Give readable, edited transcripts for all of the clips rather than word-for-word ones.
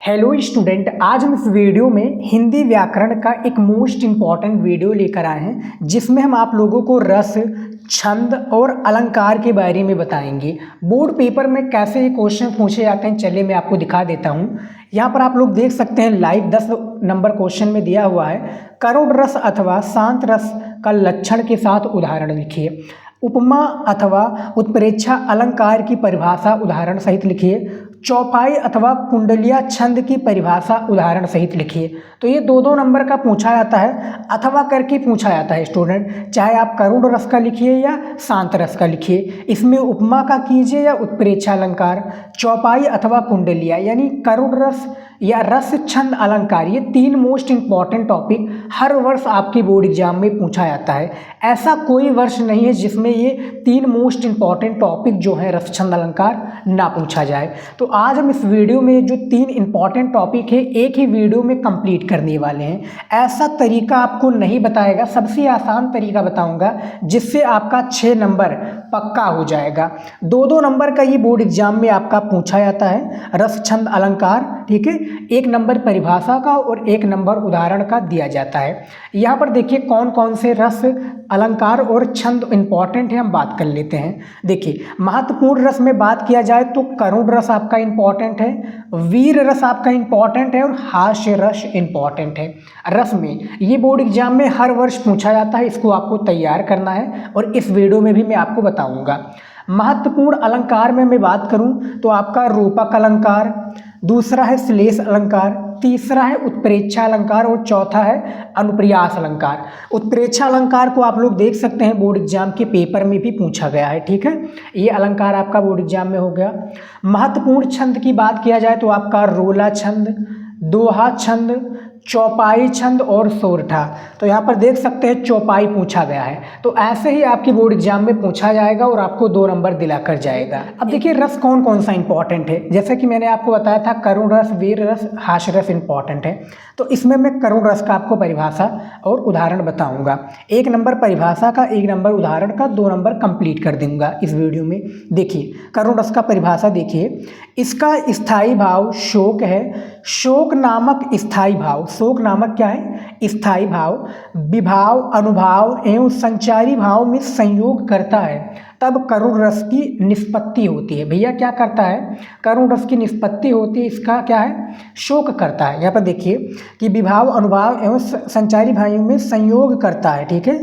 Hello student, आज हम इस वीडियो में हिंदी व्याकरण का एक मोस्ट इम्पॉर्टेंट वीडियो लेकर आए हैं जिसमें हम आप लोगों को रस, छंद और अलंकार के बारे में बताएंगे। बोर्ड पेपर में कैसे ये क्वेश्चन पूछे जाते हैं चलिए मैं आपको दिखा देता हूँ। यहाँ पर आप लोग देख सकते हैं लाइव 10 नंबर क्वेश्चन में दिया हुआ है, करुण रस अथवा शांत रस का लक्षण के साथ उदाहरण लिखिए। उपमा अथवा उत्प्रेक्षा अलंकार की परिभाषा उदाहरण सहित लिखिए। चौपाई अथवा कुंडलिया छंद की परिभाषा उदाहरण सहित लिखिए। तो ये दो नंबर का पूछा जाता है, अथवा करके पूछा जाता है स्टूडेंट, चाहे आप करुण रस का लिखिए या शांत रस का लिखिए। इसमें उपमा का कीजिए या उत्प्रेक्षा अलंकार, चौपाई अथवा कुंडलिया यानी करुण रस या रस छंद अलंकार, ये 3 मोस्ट इंपॉर्टेंट टॉपिक हर वर्ष आपके बोर्ड एग्जाम में पूछा जाता है। ऐसा कोई वर्ष नहीं है जिसमें ये 3 मोस्ट इंपॉर्टेंट टॉपिक जो है रस छंद अलंकार ना पूछा जाए। तो आज हम इस वीडियो में जो 3 इंपॉर्टेंट टॉपिक है एक ही वीडियो में कंप्लीट करने वाले हैं। ऐसा तरीका आपको नहीं बताएगा, सबसे आसान तरीका बताऊंगा जिससे आपका 6 नंबर पक्का हो जाएगा। 2 नंबर का ये बोर्ड एग्जाम में आपका पूछा जाता है रस छंद अलंकार, ठीक है। 1 नंबर परिभाषा का और 1 नंबर उदाहरण का दिया जाता है। यहाँ पर देखिए कौन कौन से रस, अलंकार और छंद इंपॉर्टेंट है, हम बात कर लेते हैं। देखिए महत्वपूर्ण रस में बात किया जाए तो करुण रस आपका इंपॉर्टेंट है, वीर रस आपका इंपॉर्टेंट है और हास्य रस इंपॉर्टेंट है। रस में ये बोर्ड एग्जाम में हर वर्ष पूछा जाता है, इसको आपको तैयार करना है और इस वीडियो में भी मैं आपको बताऊंगा। महत्वपूर्ण अलंकार में मैं बात करूं तो आपका रूपक अलंकार, दूसरा है श्लेष अलंकार, तीसरा है उत्प्रेक्षा अलंकार और चौथा है अनुप्रास अलंकार। उत्प्रेक्षा अलंकार को आप लोग देख सकते हैं बोर्ड एग्जाम के पेपर में भी पूछा गया है, ठीक है। ये अलंकार आपका बोर्ड एग्जाम में हो गया। महत्वपूर्ण छंद की बात किया जाए तो आपका रोला छंद, दोहा छंद, चौपाई छंद और सोरठा। तो यहाँ पर देख सकते हैं चौपाई पूछा गया है, तो ऐसे ही आपकी बोर्ड एग्जाम में पूछा जाएगा और आपको 2 नंबर दिलाकर जाएगा। अब देखिए रस कौन कौन सा इंपॉर्टेंट है, जैसे कि मैंने आपको बताया था करुण रस, वीर रस, हास्य रस इंपॉर्टेंट है। तो इसमें मैं करुण रस का आपको परिभाषा और उदाहरण बताऊंगा। 1 नंबर परिभाषा का, 1 नंबर उदाहरण का, 2 नंबर कंप्लीट कर दूंगा इस वीडियो में। देखिए करुण रस का परिभाषा देखिए, इसका स्थायी भाव शोक है। शोक नामक स्थायी भाव, शोक नामक क्या है, स्थायी भाव विभाव, अनुभाव एवं संचारी भाव में संयोग करता है, तब करुण रस की निष्पत्ति होती है। भैया क्या करता है, करुण रस की निष्पत्ति होती है, इसका क्या है, शोक करता है। यहाँ पर देखिए कि विभाव, अनुभाव एवं संचारी भावों में संयोग करता है, ठीक है,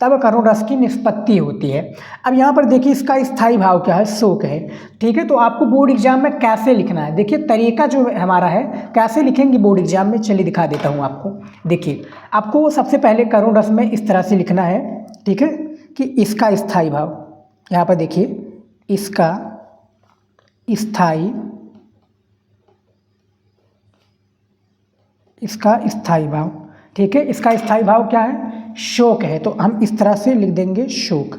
तब करुण रस की निष्पत्ति होती है। अब यहाँ पर देखिए इसका स्थायी भाव क्या है, शोक है, ठीक है। तो आपको बोर्ड एग्जाम में कैसे लिखना है, देखिए तरीका जो हमारा है कैसे लिखेंगे बोर्ड एग्जाम में, चलिए दिखा देता हूँ आपको। देखिए आपको सबसे पहले करुण रस में इस तरह से लिखना है, ठीक है, कि इसका स्थायी भाव, यहाँ पर देखिए इसका स्थायी, इसका स्थायी भाव, ठीक है। इसका स्थायी भाव क्या है, शोक है, तो हम इस तरह से लिख देंगे शोक,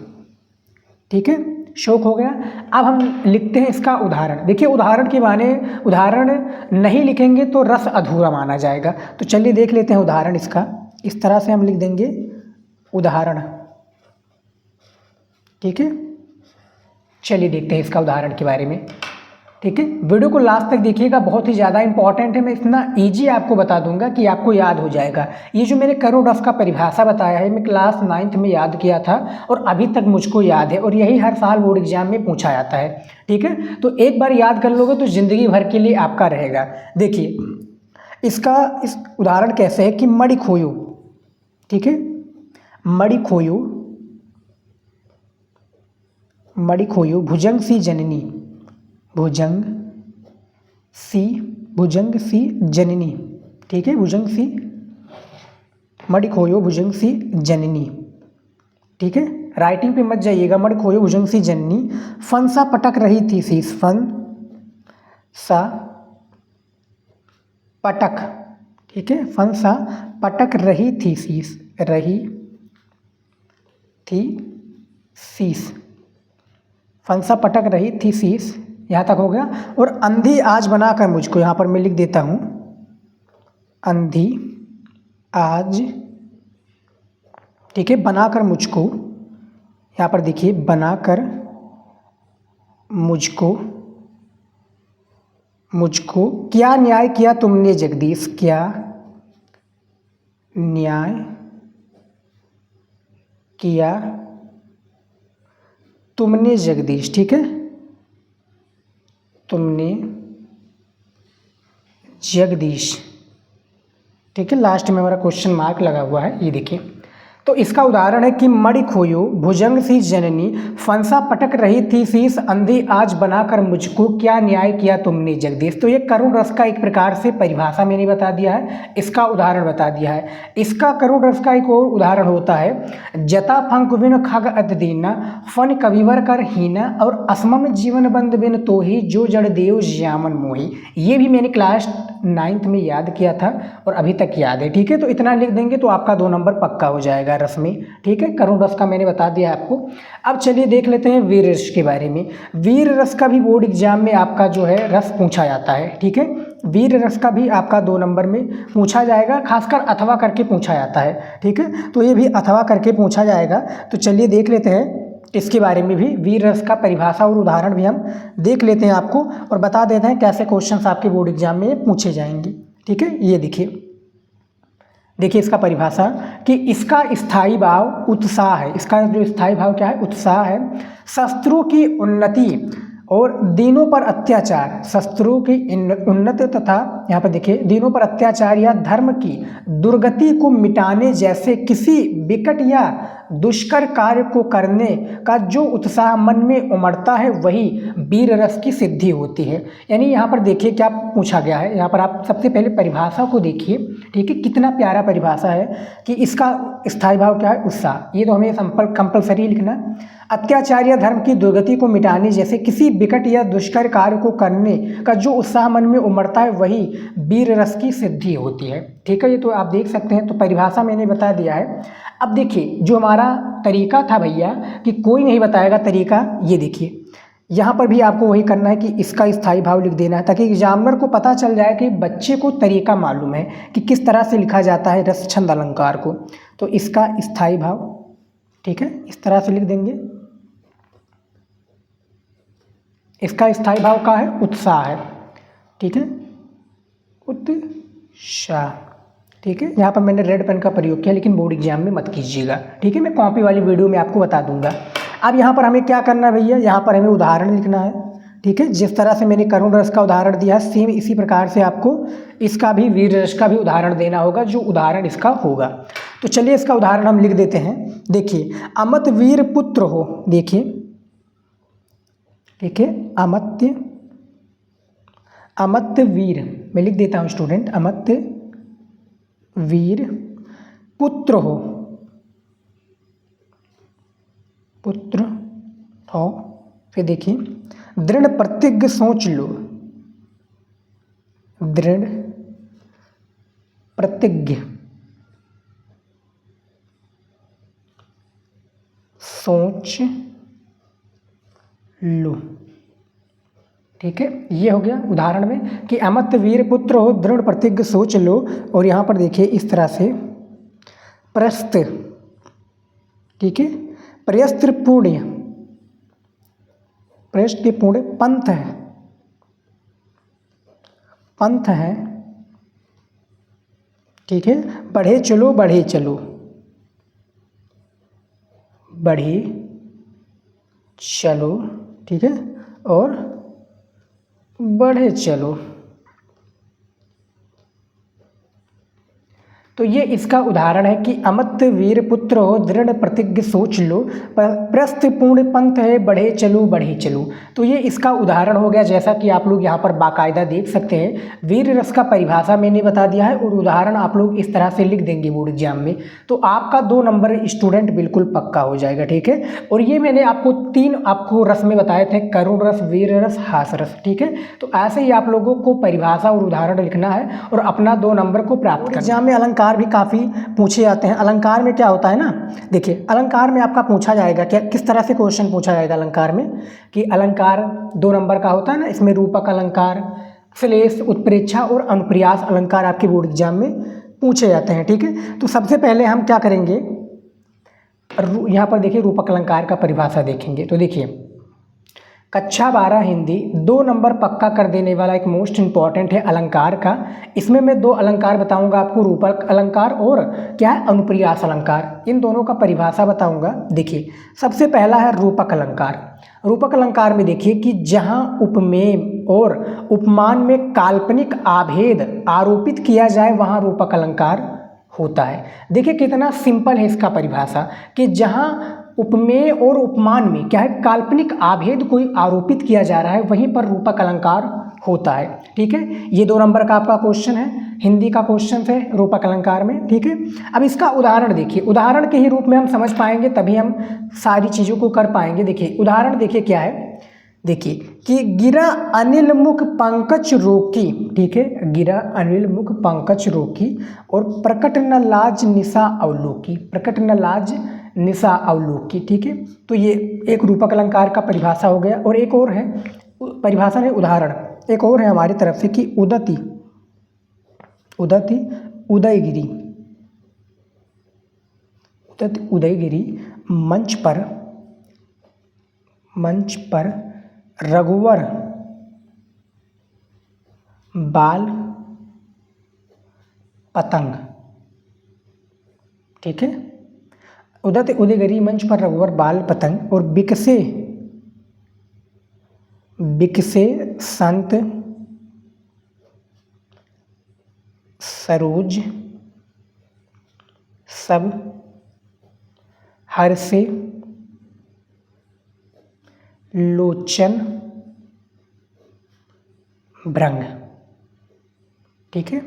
ठीक है, शोक हो गया। अब हम लिखते हैं इसका उदाहरण। देखिए उदाहरण के माने, उदाहरण नहीं लिखेंगे तो रस अधूरा माना जाएगा। तो चलिए देख लेते हैं उदाहरण इसका, इस तरह से हम लिख देंगे उदाहरण, ठीक है। चलिए देखते हैं इसका उदाहरण के बारे में, ठीक है। वीडियो को लास्ट तक देखिएगा, बहुत ही ज़्यादा इंपॉर्टेंट है। मैं इतना इजी आपको बता दूंगा कि आपको याद हो जाएगा। ये जो मैंने करुण रस का परिभाषा बताया है, मैं क्लास 9th में याद किया था और अभी तक मुझको याद है, और यही हर साल बोर्ड एग्जाम में पूछा जाता है, ठीक है। तो एक बार याद कर लोगे तो ज़िंदगी भर के लिए आपका रहेगा। देखिए इसका इस उदाहरण कैसे है कि मणि खोयो, ठीक है, मणि खोयो, मणि खोयो भुजंग सी जननी, भुजंग सी जननी, ठीक है, भुजंग सी, मणि खोयो भुजंग सी जननी, ठीक है। राइटिंग पे मत जाइएगा, मणि खोयो भुजंग सी जननी, फन सा पटक रही थी शीश, फन सा पटक, ठीक है, फन सा पटक रही थी शीश, रही थी शीश, फन सा पटक रही थी शीश, यहाँ तक हो गया। और अंधी आज बनाकर मुझको, यहाँ पर मैं लिख देता हूँ अंधी आज, ठीक है, बनाकर मुझको, यहाँ पर देखिए बनाकर मुझको मुझको, क्या न्याय किया तुमने जगदीश, क्या न्याय किया तुमने जगदीश, ठीक है, तुमने जगदीश, ठीक है। लास्ट में हमारा क्वेश्चन मार्क लगा हुआ है, ये देखिए। तो इसका उदाहरण है कि मणि खोयो भुजंग सी जननी, फंसा पटक रही थी शीश अंधी, आज बनाकर मुझको, क्या न्याय किया तुमने जगदीश। तो ये करुण रस का एक प्रकार से परिभाषा मैंने बता दिया है, इसका उदाहरण बता दिया है। इसका करुण रस का एक और उदाहरण होता है, जता फंक बिन खग अत दीना, फन कविवर कर हीना, और असमम जीवन बंद बिन तो ही, जो जड़ देव ज्यामन मोही। ये भी मैंने क्लास 9th में याद किया था और अभी तक याद है, ठीक है। तो इतना लिख देंगे तो आपका 2 नंबर पक्का हो जाएगा रस में, ठीक है। करुण रस का मैंने बता दिया आपको। अब चलिए देख लेते हैं वीर रस के बारे में। वीर रस का भी बोर्ड एग्जाम में आपका जो है रस पूछा जाता है, ठीक है। वीर रस का भी आपका 2 नंबर में पूछा जाएगा, खासकर अथवा करके पूछा जाता है, ठीक है। तो ये भी अथवा करके पूछा जाएगा। तो चलिए देख लेते हैं इसके बारे में भी, वीर रस का परिभाषा और उदाहरण भी हम देख लेते हैं आपको, और बता देते हैं कैसे क्वेश्चंस आपके बोर्ड एग्जाम में पूछे जाएंगे, ठीक है। ये देखिए इसका परिभाषा कि इसका स्थायी भाव उत्साह है। इसका जो स्थायी भाव क्या है, उत्साह है। शस्त्रों की उन्नति और दीनों पर अत्याचार, शस्त्रों की उन्नति तथा यहाँ पर देखिए दीनों पर अत्याचार या धर्म की दुर्गति को मिटाने जैसे किसी विकट या दुष्कर कार्य को करने का जो उत्साह मन में उमड़ता है, वही वीर रस की सिद्धि होती है। यानी यहाँ पर देखिए क्या पूछा गया है, यहाँ पर आप सबसे पहले परिभाषा को देखिए, ठीक है। कितना प्यारा परिभाषा है कि इसका स्थायी भाव क्या है, उत्साह। ये तो हमें कंपल्सरी लिखना। अत्याचार या धर्म की दुर्गति को मिटाने जैसे किसी विकट या दुष्कर कार्य को करने का जो उत्साह मन में उमड़ता है, वही वीर रस की सिद्धि होती है, ठीक है। ये तो आप देख सकते हैं। तो परिभाषा मैंने बता दिया है। अब देखिए जो हमारा तरीका था भैया कि कोई नहीं बताएगा तरीका, ये देखिए यहाँ पर भी आपको वही करना है कि इसका स्थायी भाव लिख देना है, ताकि एग्जामिनर को पता चल जाए कि बच्चे को तरीका मालूम है कि किस तरह से लिखा जाता है रस छंद अलंकार को। तो इसका स्थायी भाव, ठीक है, इस तरह से लिख देंगे। इसका स्थायी भाव का है उत्साह है, ठीक है, उत्साह, ठीक है। यहाँ पर मैंने रेड पेन का प्रयोग किया, लेकिन बोर्ड एग्जाम में मत कीजिएगा, ठीक है। मैं कॉपी वाली वीडियो में आपको बता दूंगा। अब यहाँ पर हमें क्या करना है भैया, यहाँ पर हमें उदाहरण लिखना है, ठीक है। जिस तरह से मैंने करुण रस का उदाहरण दिया है, सेम इसी प्रकार से आपको इसका भी वीर रस का भी उदाहरण देना होगा, जो उदाहरण इसका होगा। तो चलिए इसका उदाहरण हम लिख देते हैं। देखिए अमत वीर पुत्र हो, देखिए, ठीक है, अमत्य वीर, मैं लिख देता हूँ स्टूडेंट, अमत्य वीर पुत्र हो, पुत्र हो। फिर देखिए दृढ़ प्रतिज्ञ सोच लो, दृढ़ प्रतिज्ञ सोच लो, ठीक है। ये हो गया उदाहरण में कि अमत वीर पुत्र हो, दृढ़ प्रतिज्ञ सोच लो। और यहाँ पर देखिए इस तरह से प्रस्थ, ठीक है, प्रयस्त्र पुण्य, प्रयस्त्र पुण्य पंथ है, पंथ है, ठीक है। बढ़े चलो, बढ़े चलो, बढ़े चलो, ठीक है, और बढ़े चलो। तो ये इसका उदाहरण है कि अमत वीर पुत्र हो, दृढ़ प्रतिज्ञ सोच लो, प्रस्थ पूर्ण पंथ है, बढ़े चलो, बढ़े चलो। तो ये इसका उदाहरण हो गया, जैसा कि आप लोग यहाँ पर बाकायदा देख सकते हैं। वीर रस का परिभाषा मैंने बता दिया है और उदाहरण आप लोग इस तरह से लिख देंगे बोर्ड एग्जाम में, तो आपका 2 नंबर स्टूडेंट बिल्कुल पक्का हो जाएगा, ठीक है। और ये मैंने आपको 3 आपको रस में बताए थे, करुण रस, वीर रस, हास रस, ठीक है। तो ऐसे ही आप लोगों को परिभाषा और उदाहरण लिखना है और अपना 2 नंबर को प्राप्त करना। एग्जाम में अलंकार भी काफ़ी पूछे जाते हैं। अलंकार में क्या होता है ना, देखिए अलंकार में आपका पूछा जाएगा क्या, किस तरह से क्वेश्चन पूछा जाएगा अलंकार में, कि अलंकार 2 नंबर का होता है ना, इसमें रूपक अलंकार, श्लेष, उत्प्रेक्षा और अनुप्रास अलंकार आपके बोर्ड एग्जाम में पूछे जाते हैं, ठीक है। तो सबसे पहले हम क्या करेंगे, यहाँ पर देखिए रूपक अलंकार का परिभाषा देखेंगे। तो देखिए कक्षा 12 हिंदी 2 नंबर पक्का कर देने वाला एक मोस्ट इंपॉर्टेंट है अलंकार का। इसमें मैं 2 अलंकार बताऊंगा आपको, रूपक अलंकार और क्या है अनुप्रियास अलंकार। इन दोनों का परिभाषा बताऊंगा। देखिए सबसे पहला है रूपक अलंकार। रूपक अलंकार में देखिए कि जहां उपमेय और उपमान में काल्पनिक आभेद आरोपित किया जाए वहां रूपक अलंकार होता है। देखिए कितना सिंपल है इसका परिभाषा कि जहां उपमेय और उपमान में क्या है काल्पनिक आभेद कोई आरोपित किया जा रहा है वहीं पर रूपक अलंकार होता है। ठीक है, ये 2 नंबर का आपका क्वेश्चन है, हिंदी का क्वेश्चन है रूपक अलंकार में। ठीक है, अब इसका उदाहरण देखिए, उदाहरण के ही रूप में हम समझ पाएंगे तभी हम सारी चीज़ों को कर पाएंगे। देखिए उदाहरण देखिए क्या है, देखिए कि गिरा अनिल मुख पंकज रोकी। ठीक है, गिरा अनिल मुख पंकज रोकी और प्रकट न लाज निशा अवलोकी, प्रकट न लाज निशा अवलोकी। ठीक है, तो ये एक रूपक अलंकार का परिभाषा हो गया। और एक और है परिभाषा है उदाहरण, एक और है हमारी तरफ से कि उदती उदती उदयगिरी, उदती उदयगिरी मंच पर रघुवर बाल पतंग। ठीक है, उदत उदयगिरी मंच पर रघुवर बाल पतंग और बिकसे संत सरोज सब हर्षे लोचन भृंग। ठीक है,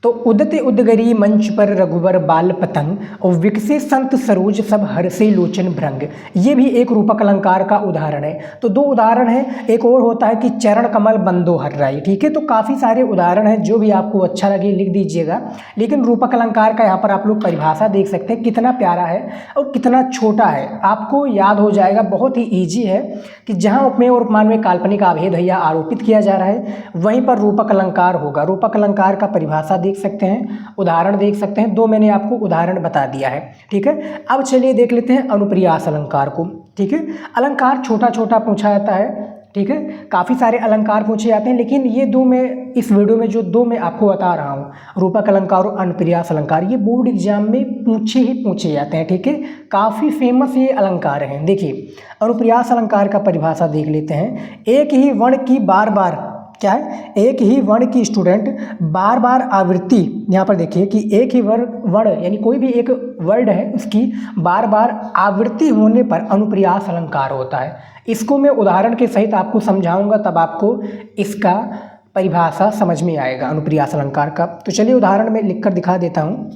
तो उदते उदगरी मंच पर रघुवर बाल पतंग और विकसे संत सरोज सब हर्षे लोचन भृंग, ये भी एक रूपक अलंकार का उदाहरण है। तो 2 उदाहरण है, एक और होता है कि चरण कमल बंदो हर्राई। ठीक है, तो काफ़ी सारे उदाहरण हैं, जो भी आपको अच्छा लगे लिख दीजिएगा। लेकिन रूपक अलंकार का यहाँ पर आप लोग परिभाषा देख सकते हैं कितना प्यारा है और कितना छोटा है, आपको याद हो जाएगा। बहुत ही ईजी है कि जहाँ उपमेय और उपमान में काल्पनिक आभेद है या आरोपित किया जा रहा है वहीं पर रूपक अलंकार होगा। रूपक अलंकार का परिभाषा देख सकते हैं, उदाहरण देख सकते हैं। 2 मैंने आपको उदाहरण बता दिया है। ठीक है, अब चलिए देख लेते हैं अनुप्रियास अलंकार को। ठीक है, अलंकार छोटा छोटा पूछा जाता है। ठीक है, काफ़ी सारे अलंकार पूछे जाते हैं, लेकिन ये 2 मैं इस वीडियो में जो 2 मैं आपको बता रहा हूँ, रूपक अलंकार और अनुप्रियास अलंकार, ये बोर्ड एग्जाम में पूछे जाते हैं। ठीक है, काफ़ी फेमस ये अलंकार हैं। देखिए अनुप्रियास अलंकार का परिभाषा देख लेते हैं। एक ही वर्ण की बार बार क्या है, एक ही वर्ण की स्टूडेंट बार बार आवृत्ति, यहाँ पर देखिए कि एक ही वर्ण यानी कोई भी एक वर्ड है उसकी बार बार आवृत्ति होने पर अनुप्रियास अलंकार होता है। इसको मैं उदाहरण के सहित आपको समझाऊंगा, तब आपको इसका परिभाषा समझ में आएगा अनुप्रियास अलंकार का। तो चलिए उदाहरण में लिखकर दिखा देता हूँ।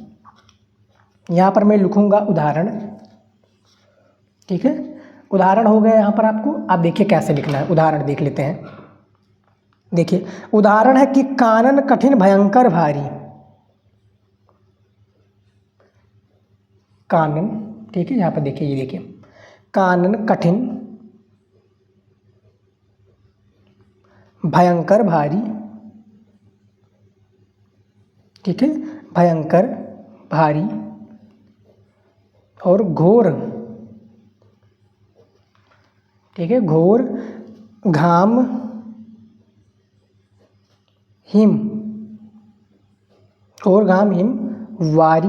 यहाँ पर मैं लिखूँगा उदाहरण। ठीक है, उदाहरण हो गया यहाँ पर आपको। आप देखिए कैसे लिखना है, उदाहरण देख लेते हैं। देखिए उदाहरण है कि कानन कठिन भयंकर भारी, कानन। ठीक है, यहाँ पर देखिए, ये देखिए कानन कठिन भयंकर भारी। ठीक है, भयंकर भारी और घोर। ठीक है, घोर घाम हिम, और घाम हिम वारी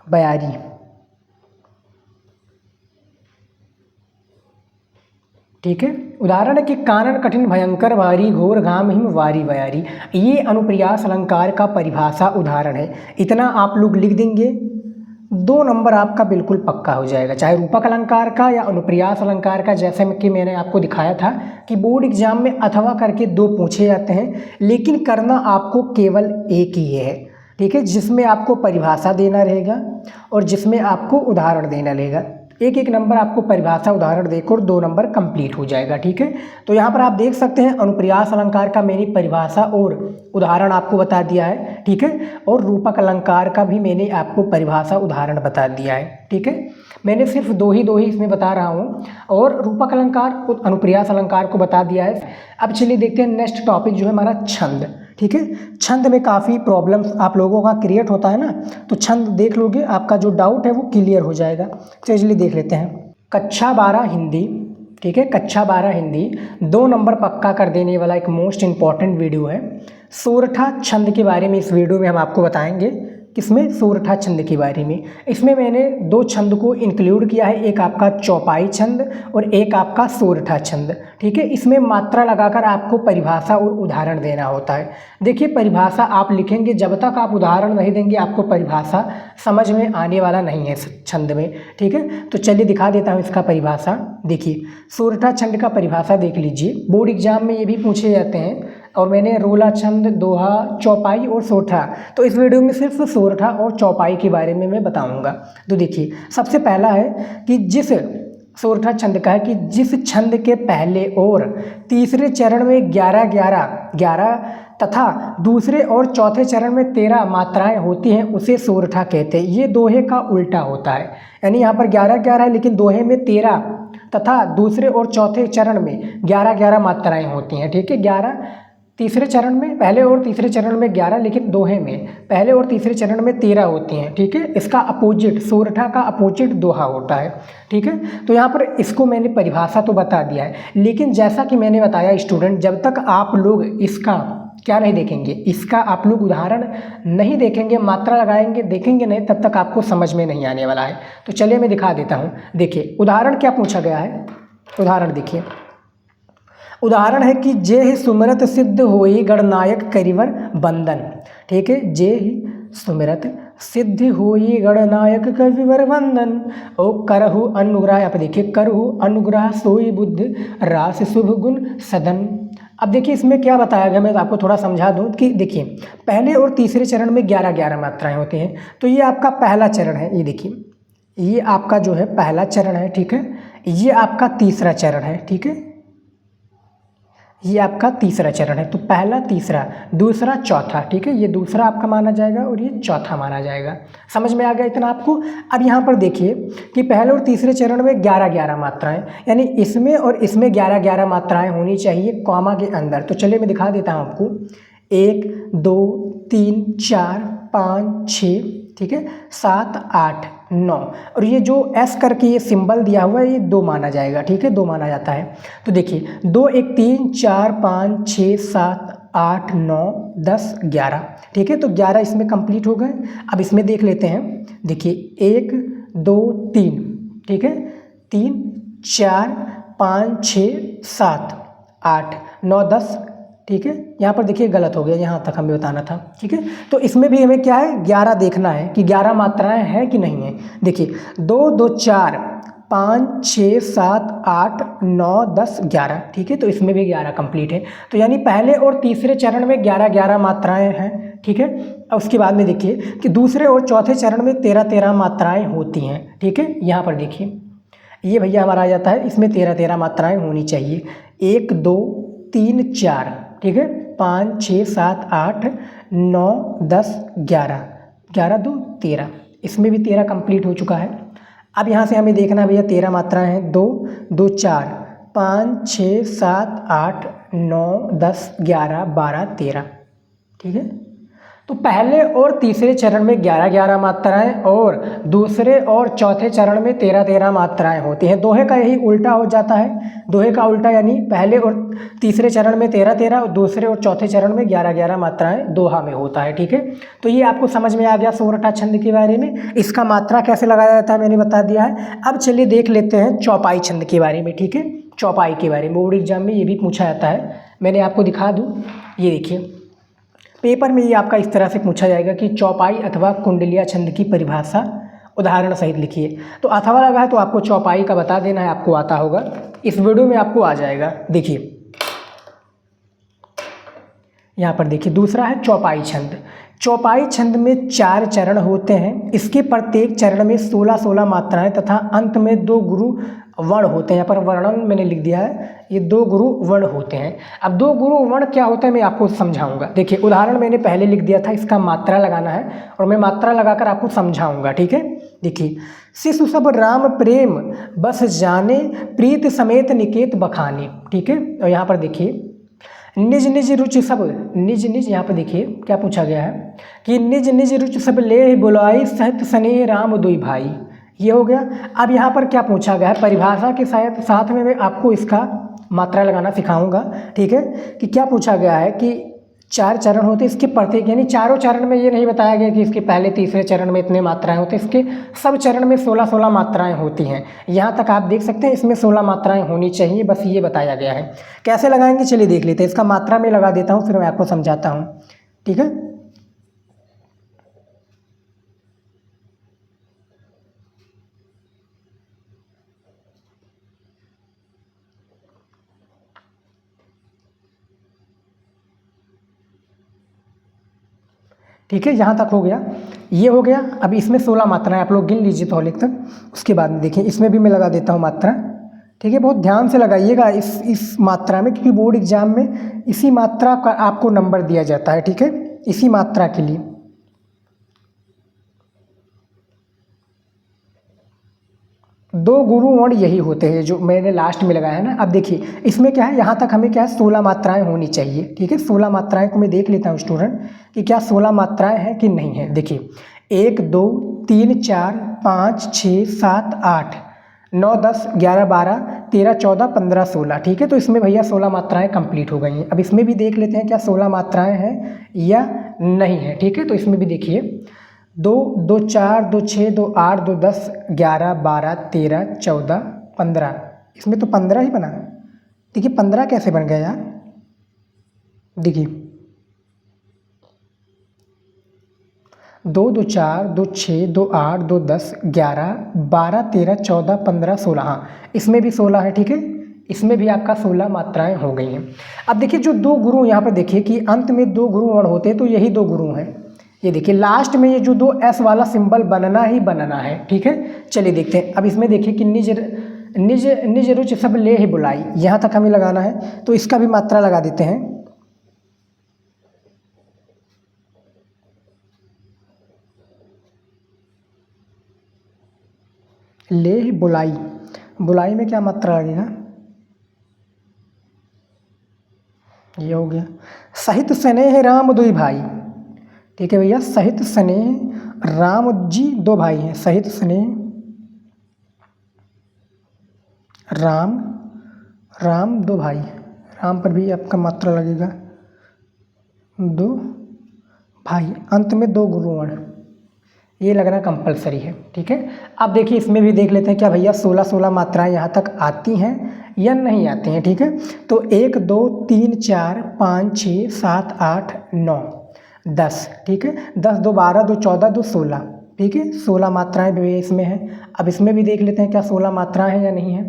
बयारी। ठीक है, उदाहरण है कि कानन कठिन भयंकर भारी घोर घाम हिम वारी बयारी। ये अनुप्रियास अलंकार का परिभाषा उदाहरण है। इतना आप लोग लिख देंगे, 2 नंबर आपका बिल्कुल पक्का हो जाएगा, चाहे रूपक अलंकार का या अनुप्रियास अलंकार का। जैसे कि मैंने आपको दिखाया था कि बोर्ड एग्जाम में अथवा करके 2 पूछे जाते हैं, लेकिन करना आपको केवल एक ही है। ठीक है, जिसमें आपको परिभाषा देना रहेगा और जिसमें आपको उदाहरण देना रहेगा। एक एक नंबर आपको परिभाषा उदाहरण देकर 2 नंबर कंप्लीट हो जाएगा। ठीक है, तो यहाँ पर आप देख सकते हैं अनुप्रियास अलंकार का मैंने परिभाषा और उदाहरण आपको बता दिया है। ठीक है, और रूपक अलंकार का भी मैंने आपको परिभाषा उदाहरण बता दिया है। ठीक है, मैंने सिर्फ दो ही इसमें बता रहा हूँ और रूपक अलंकार और अनुप्रियास अलंकार को बता दिया है। अब चलिए देखते हैं नेक्स्ट टॉपिक जो है हमारा छंद। ठीक है, छंद में काफ़ी प्रॉब्लम्स आप लोगों का क्रिएट होता है ना, तो छंद देख लोगे आपका जो डाउट है वो क्लियर हो जाएगा। चलिए देख लेते हैं। कक्षा 12 हिंदी ठीक है। कक्षा 12 हिंदी 2 नंबर पक्का कर देने वाला एक मोस्ट इम्पॉर्टेंट वीडियो है। सोरठा छंद के बारे में इस वीडियो में हम आपको बताएंगे। किसमें? सोरठा छंद के बारे में। इसमें मैंने 2 छंद को इंक्लूड किया है, एक आपका चौपाई छंद और एक आपका सोरठा छंद, ठीक है। इसमें मात्रा लगाकर आपको परिभाषा और उदाहरण देना होता है। देखिए, परिभाषा आप लिखेंगे, जब तक आप उदाहरण नहीं देंगे आपको परिभाषा समझ में आने वाला नहीं है छंद में, ठीक है। तो चलिए दिखा देता हूँ इसका परिभाषा। देखिए, सोरठा छंद का परिभाषा देख लीजिए, बोर्ड एग्जाम में ये भी पूछे जाते हैं। और मैंने रोला छंद, दोहा, चौपाई और सोरठा, तो इस वीडियो में सिर्फ सोरठा और चौपाई के बारे में मैं बताऊंगा। तो देखिए, सबसे पहला है कि जिस सोरठा छंद का है कि जिस छंद के पहले और तीसरे चरण में 11 तथा दूसरे और चौथे चरण में 13 मात्राएं होती हैं उसे सोरठा कहते हैं। ये दोहे का उल्टा होता है, यानी यहाँ पर 11 है लेकिन दोहे में 13 तथा दूसरे और चौथे चरण में 11 मात्राएं होती हैं, ठीक है। 11 तीसरे चरण में, पहले और तीसरे चरण में 11, लेकिन दोहे में पहले और तीसरे चरण में 13 होती हैं, ठीक है। इसका अपोजिट, सोरठा का अपोजिट दोहा होता है, ठीक है। तो यहाँ पर इसको मैंने परिभाषा तो बता दिया है, लेकिन जैसा कि मैंने बताया स्टूडेंट, जब तक आप लोग इसका क्या नहीं देखेंगे, इसका आप लोग उदाहरण नहीं देखेंगे, मात्रा लगाएंगे, देखेंगे नहीं, तब तक आपको समझ में नहीं आने वाला है। तो चलिए मैं दिखा देता हूँ। देखिए, उदाहरण क्या पूछा गया है, उदाहरण देखिए। उदाहरण है कि जे ही सुमिरत सिद्ध होई गणनायक करिवर बंदन, ठीक है। जे ही सुमिरत सिद्ध होई गणनायक कविवर वंदन ओ करहु अनुग्रह, आप देखिए, करहु अनुग्रह सोई बुद्ध रास शुभ गुण सदन। अब देखिए इसमें क्या बताया गया, मैं आपको थोड़ा समझा दूं कि देखिए, पहले और तीसरे चरण में 11 मात्राएं होती हैं। तो ये आपका पहला चरण है, ये देखिए, ये आपका जो है पहला चरण है, ठीक है। ये आपका तीसरा चरण है, ठीक है। ये आपका तीसरा चरण है। तो पहला, तीसरा, दूसरा, चौथा, ठीक है। ये दूसरा आपका माना जाएगा और ये चौथा माना जाएगा। समझ में आ गया इतना आपको? अब यहाँ पर देखिए कि पहले और तीसरे चरण में 11 मात्राएं, यानी इसमें और इसमें 11 मात्राएं होनी चाहिए कॉमा के अंदर। तो चलिए मैं दिखा देता हूँ आपको। 1 2 3 4 5 6, ठीक है, 7 8 9, और ये जो एस करके ये सिंबल दिया हुआ है ये 2 माना जाएगा, ठीक है, 2 माना जाता है। तो देखिए 2 1 3 4 5 6 7 8 9 10 11, ठीक है। तो 11 इसमें कंप्लीट हो गए। अब इसमें देख लेते हैं। देखिए 1 2 3, ठीक है, 3 4 5 6 7 8 9 10, ठीक है। यहाँ पर देखिए गलत हो गया, यहाँ तक हमें बताना था, ठीक है। तो इसमें भी हमें क्या है, 11 देखना है कि 11 मात्राएं हैं कि नहीं है। देखिए 2 2 4 5 6 7 8 9 10 11, ठीक है। तो इसमें भी 11 कंप्लीट है। तो यानी पहले और तीसरे चरण में 11 मात्राएं हैं, ठीक है। अब उसके बाद में देखिए कि दूसरे और चौथे चरण में 13 मात्राएं होती हैं, ठीक है। यहाँ पर देखिए ये भैया हमारा आ जाता है, इसमें 13 मात्राएं होनी चाहिए। 1 2 3 4, ठीक है, 5 6 7 8 9 10 11, 11 2 13, इसमें भी 13 कंप्लीट हो चुका है। अब यहाँ से हमें देखना भैया 13 मात्राएं हैं। 2 2 4 5 6 7 8 9 10 11 12 13, ठीक है। तो पहले और तीसरे चरण में 11 मात्राएं और दूसरे और चौथे चरण में 13 मात्राएं होती हैं। दोहे का यही उल्टा हो जाता है। दोहे का उल्टा यानी पहले और तीसरे चरण में 13 और दूसरे और चौथे चरण में 11 मात्राएं दोहा में होता है, ठीक है। तो ये आपको समझ में आ गया सोरठा छंद के बारे में। इसका मात्रा कैसे लगाया जाता है मैंने बता दिया है। अब चलिए देख लेते हैं चौपाई छंद के बारे में, ठीक है। चौपाई के बारे में बोर्ड एग्जाम में ये भी पूछा जाता है। मैंने आपको दिखा दूँ, ये देखिए पेपर में ये आपका इस तरह से पूछा जाएगा कि चौपाई अथवा कुंडलिया छंद की परिभाषा उदाहरण सहित लिखिए। तो अथवा लगा है तो आपको चौपाई का बता देना है, आपको आता होगा, इस वीडियो में आपको आ जाएगा। देखिए यहाँ पर देखिए दूसरा है चौपाई छंद। चौपाई छंद में 4 चरण होते हैं। इसके प्रत्येक चरण में 16 मात्राएं तथा अंत में 2 गुरु वर्ण होते हैं। यहाँ पर वर्णन मैंने लिख दिया है, ये 2 गुरु वर्ण होते हैं। अब 2 गुरु वर्ण क्या होता है मैं आपको समझाऊंगा। देखिए उदाहरण मैंने पहले लिख दिया था, इसका मात्रा लगाना है और मैं मात्रा लगाकर आपको समझाऊंगा, ठीक है। देखिए शिशु सब राम प्रेम बस जाने प्रीत समेत निकेत बखाने, ठीक है। और यहाँ पर देखिए निज निज रुचि सब, निज निज, यहाँ पर देखिए क्या पूछा गया है कि निज निज रुचि सब ले बुलाई सहित स्नेह राम दुई भाई। ये हो गया। अब यहाँ पर क्या पूछा गया है, परिभाषा के साथ में मैं आपको इसका मात्रा लगाना सिखाऊंगा, ठीक है। कि क्या पूछा गया है कि 4 चरण होते हैं इसके प्रत्येक, यानी चारों चरण में ये नहीं बताया गया कि इसके पहले तीसरे चरण में इतने मात्राएं होती हैं, इसके सब चरण में 16-16 मात्राएं होती हैं। यहाँ तक आप देख सकते हैं, इसमें 16 मात्राएं होनी चाहिए, बस ये बताया गया है। कैसे लगाएंगे चलिए देख लेते हैं। इसका मात्रा में लगा देता हूँ, फिर मैं आपको समझाता हूँ, ठीक है। ठीक है, यहाँ तक हो गया, ये हो गया। अब इसमें 16 मात्राएं आप लोग गिन लीजिए तौलिक तक, उसके बाद में देखिए इसमें भी मैं लगा देता हूँ मात्रा, ठीक है। बहुत ध्यान से लगाइएगा इस मात्रा में, क्योंकि बोर्ड एग्जाम में इसी मात्रा का आपको नंबर दिया जाता है, ठीक है, इसी मात्रा के लिए। दो गुरु वर्ण यही होते हैं जो मैंने लास्ट में लगाया है ना। अब देखिए इसमें क्या है, यहाँ तक हमें क्या है 16 मात्राएं होनी चाहिए, ठीक है। 16 मात्राएं को मैं देख लेता हूँ स्टूडेंट कि क्या 16 मात्राएं हैं कि नहीं है। देखिए 1 2 3 4 5 6 7 8 9 10 11 12 13 14 15 16, ठीक है। तो इसमें भैया 16 मात्राएं कंप्लीट हो गई हैं। अब इसमें भी देख लेते हैं क्या 16 मात्राएं हैं या नहीं है, ठीक है। तो इसमें भी देखिए 2 2 4 2 6 2 8 2 10 11 12 13 14 15, इसमें तो 15 ही बना। देखिए 15 कैसे बन गया यार, देखिए 2 2 4 2 6 2 8 2 10 11 12 13 14 15 16, हाँ इसमें भी 16 है, ठीक है। इसमें भी आपका 16 मात्राएं हो गई हैं। अब देखिए जो दो गुरु यहाँ पे देखिए कि अंत में 2 गुरु वर्ण होते हैं, तो यही 2 गुरु हैं। ये देखिए लास्ट में ये जो 2 एस वाला सिंबल बनना ही बनना है, ठीक है। चलिए देखते हैं। अब इसमें देखिए कि निज निज रुचि सब ले ही बुलाई, यहाँ तक हमें लगाना है, तो इसका भी मात्रा लगा देते हैं। ले ही बुलाई, बुलाई में क्या मात्रा लगेगा, ये हो गया। सहित स्नेह राम दुई भाई, ठीक है भैया, सहित स्नेह राम जी 2 भाई हैं, सहित स्नेह राम, राम 2 भाई, राम पर भी आपका मात्रा लगेगा 2 भाई, अंत में 2 गुरु वर्ण, ये लगना कंपलसरी है, ठीक है। अब देखिए इसमें भी देख लेते हैं क्या भैया 16 मात्राएं यहाँ तक आती हैं या नहीं आती हैं, ठीक है। तो 1 2 3 4 5 6 7 8 9 10, ठीक है। 10 2 12 2 14 2 16, ठीक है। 16 मात्राएं भी इसमें हैं। अब इसमें भी देख लेते हैं क्या 16 मात्राएं हैं या नहीं है।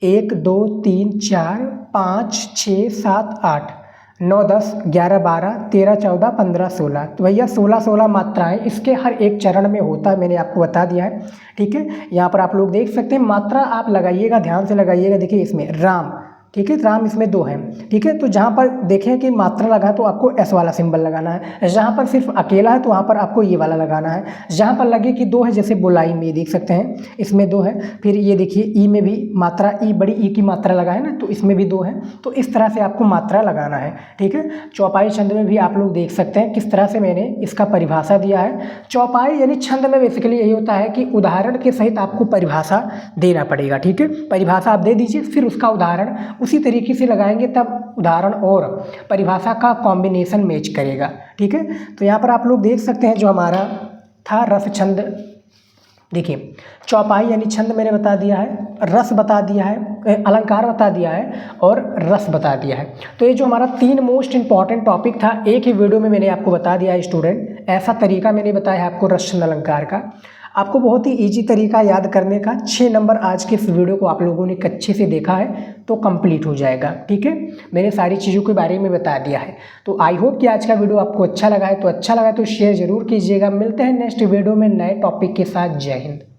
1 2 3 4 5 6 7 8 9 10 11 12 13 14 15 16, तो भैया 16 मात्राएं इसके हर एक चरण में होता है, मैंने आपको बता दिया है, ठीक है। यहाँ पर आप लोग देख सकते हैं, मात्रा आप लगाइएगा, ध्यान से लगाइएगा। देखिए इसमें राम, ठीक है, राम इसमें 2 हैं, ठीक है। तो जहाँ पर देखें कि मात्रा लगा तो आपको एस वाला सिंबल लगाना है, जहाँ पर सिर्फ अकेला है तो वहाँ पर आपको ये वाला लगाना है। जहाँ पर लगे कि 2 है, जैसे बुलाई में देख सकते हैं इसमें 2 है, फिर ये देखिए ई में भी मात्रा, ई बड़ी ई की मात्रा लगा है ना, तो इसमें भी 2 है। तो इस तरह से आपको मात्रा लगाना है, ठीक है। चौपाई छंद में भी आप लोग देख सकते हैं किस तरह से मैंने इसका परिभाषा दिया है। चौपाई यानी छंद में बेसिकली यही होता है कि उदाहरण के सहित आपको परिभाषा देना पड़ेगा, ठीक है। परिभाषा आप दे दीजिए, फिर उसका उदाहरण उसी तरीके से लगाएंगे, तब उदाहरण और परिभाषा का कॉम्बिनेशन मैच करेगा, ठीक है। तो यहाँ पर आप लोग देख सकते हैं जो हमारा था रस छंद, देखिए चौपाई यानी छंद मैंने बता दिया है, रस बता दिया है, अलंकार बता दिया है और रस बता दिया है। तो ये जो हमारा 3 मोस्ट इंपॉर्टेंट टॉपिक था, एक ही वीडियो में मैंने आपको बता दिया है स्टूडेंट। ऐसा तरीका मैंने बताया है आपको रस छंद अलंकार का, आपको बहुत ही इजी तरीका याद करने का। 6 नंबर आज के इस वीडियो को आप लोगों ने अच्छे से देखा है तो कंप्लीट हो जाएगा, ठीक है। मैंने सारी चीज़ों के बारे में बता दिया है। तो आई होप कि आज का वीडियो आपको अच्छा लगा है, तो अच्छा लगा तो शेयर जरूर कीजिएगा। मिलते हैं नेक्स्ट वीडियो में नए टॉपिक के साथ। जय हिंद।